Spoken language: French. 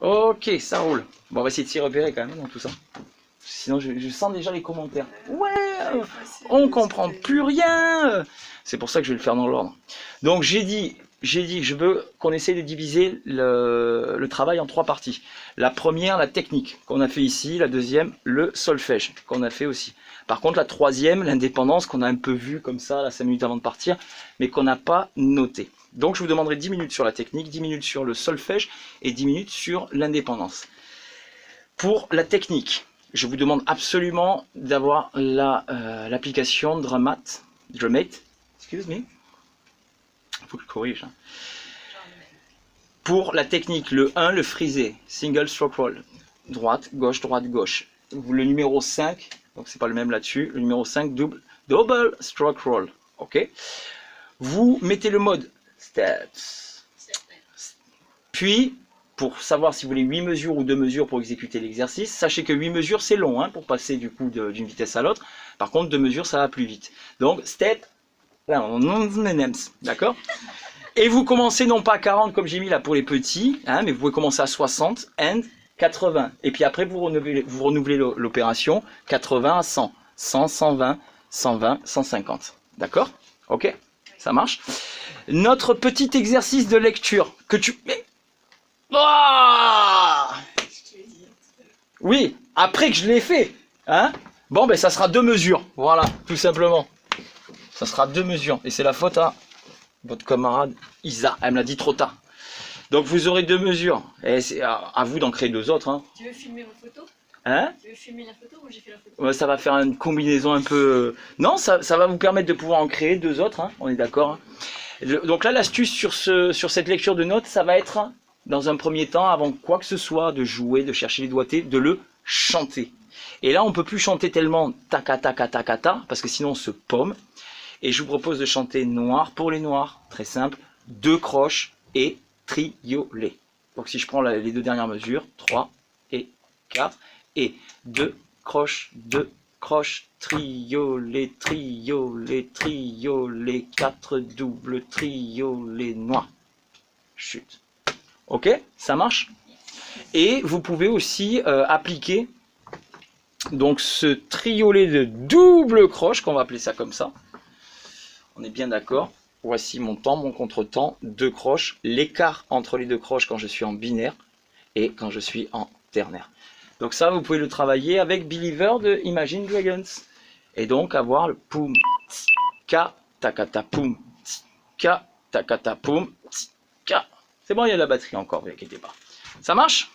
Ok, ça roule. Bon, on va essayer de s'y repérer quand même dans tout ça. Sinon, je sens déjà les commentaires. Ouais, on comprend plus rien. C'est pour ça que je vais le faire dans l'ordre. Donc, j'ai dit que je veux qu'on essaie de diviser le travail en 3 parties. La première, la technique, qu'on a fait ici. La deuxième, le solfège, qu'on a fait aussi. Par contre, la troisième, l'indépendance, qu'on a un peu vu comme ça, là, 5 minutes avant de partir, mais qu'on n'a pas noté. Donc, je vous demanderai 10 minutes sur la technique, 10 minutes sur le solfège et 10 minutes sur l'indépendance. Pour la technique, je vous demande absolument d'avoir l'application Drumate, excuse me. Il faut que je corrige. Hein. Pour la technique, le 1, le frisé, single stroke roll, droite, gauche, Le numéro 5, donc c'est pas le même là-dessus, le numéro 5, double stroke roll. Ok. Vous mettez le mode steps. Puis, pour savoir si vous voulez 8 mesures ou 2 mesures pour exécuter l'exercice, sachez que 8 mesures c'est long hein, pour passer du coup d'une vitesse à l'autre. Par contre, 2 mesures ça va plus vite. Donc, step, d'accord. Et vous commencez non pas à 40 comme j'ai mis là pour les petits, hein, mais vous pouvez commencer à 60 and 80. Et puis après, vous renouvelez l'opération 80 à 100, 100, 120, 120, 150. D'accord? Ok? Ça marche? Notre petit exercice de lecture que tu... Oh oui, après que je l'ai fait. Hein? Bon, ben ça sera 2 mesures. Voilà, tout simplement. Ça sera 2 mesures. Et c'est la faute à votre camarade Isa. Elle me l'a dit trop tard. Donc vous aurez 2 mesures. Et c'est à vous d'en créer 2 autres. Hein. Tu veux filmer ma photo? Hein? Tu veux filmer la photo ou j'ai fait la photo? Ouais, ça va faire une combinaison un peu... Non, ça va vous permettre de pouvoir en créer 2 autres. Hein. On est d'accord. Hein. Donc là, l'astuce sur cette lecture de notes, ça va être... Dans un premier temps, avant quoi que ce soit, de jouer, de chercher les doigtés, de le chanter. Et là, on ne peut plus chanter tellement taca taca taca ta, parce que sinon on se paume. Et je vous propose de chanter noir pour les noirs, très simple, 2 croches et triolet. Donc si je prends les 2 dernières mesures, 3 et 4, et 2 croches, triolet, triolet, triolet, 4 doubles, triolet noir. Chute. Ok, ça marche. Et vous pouvez aussi appliquer donc ce triolet de double croche, qu'on va appeler ça comme ça. On est bien d'accord. Voici mon temps, mon contre-temps, 2 croches. L'écart entre les 2 croches quand je suis en binaire et quand je suis en ternaire. Donc ça, vous pouvez le travailler avec Believer de Imagine Dragons. Et donc avoir le poum, ka, takata poum, ka, takata poum, ka. C'est bon, il y a la batterie encore, ne vous inquiétez pas. Ça marche?